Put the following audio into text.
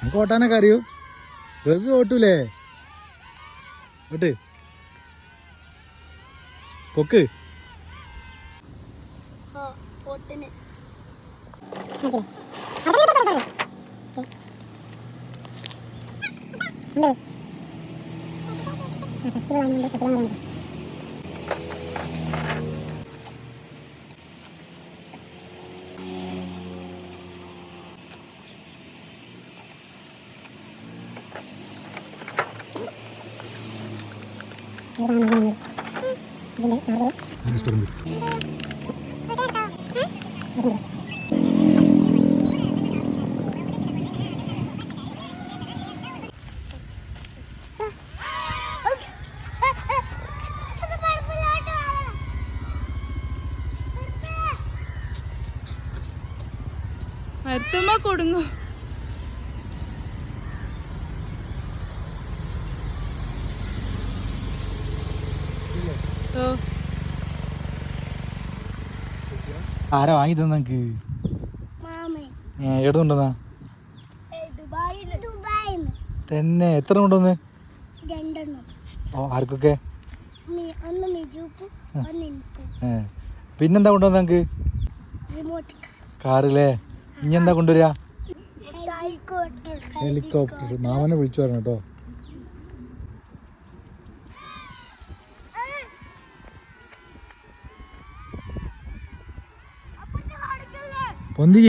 നമുക്ക് ഓട്ടാനൊക്കെ അറിയൂ. ബസ് ഓട്ടൂലേ? ഓട്ട് പൊക്ക്. മരത്തുമ്മ കൊടുങ്ങും. ആരാ വാങ്ങി തന്നെ നിനക്ക്? എവിടുന്നുണ്ടെന്നാ തന്നെ? എത്ര കൊണ്ടുവന്ന്? ഓ, ആർക്കൊക്കെ? പിന്നെന്താ കൊണ്ടുവന്ന നിനക്ക്? കാറില്ലേ? ഇനി എന്താ കൊണ്ടുവരിക? ഹെലികോപ്റ്റർ. മാമനെ വിളിച്ചു പറഞ്ഞു കേട്ടോ. പൊന്തി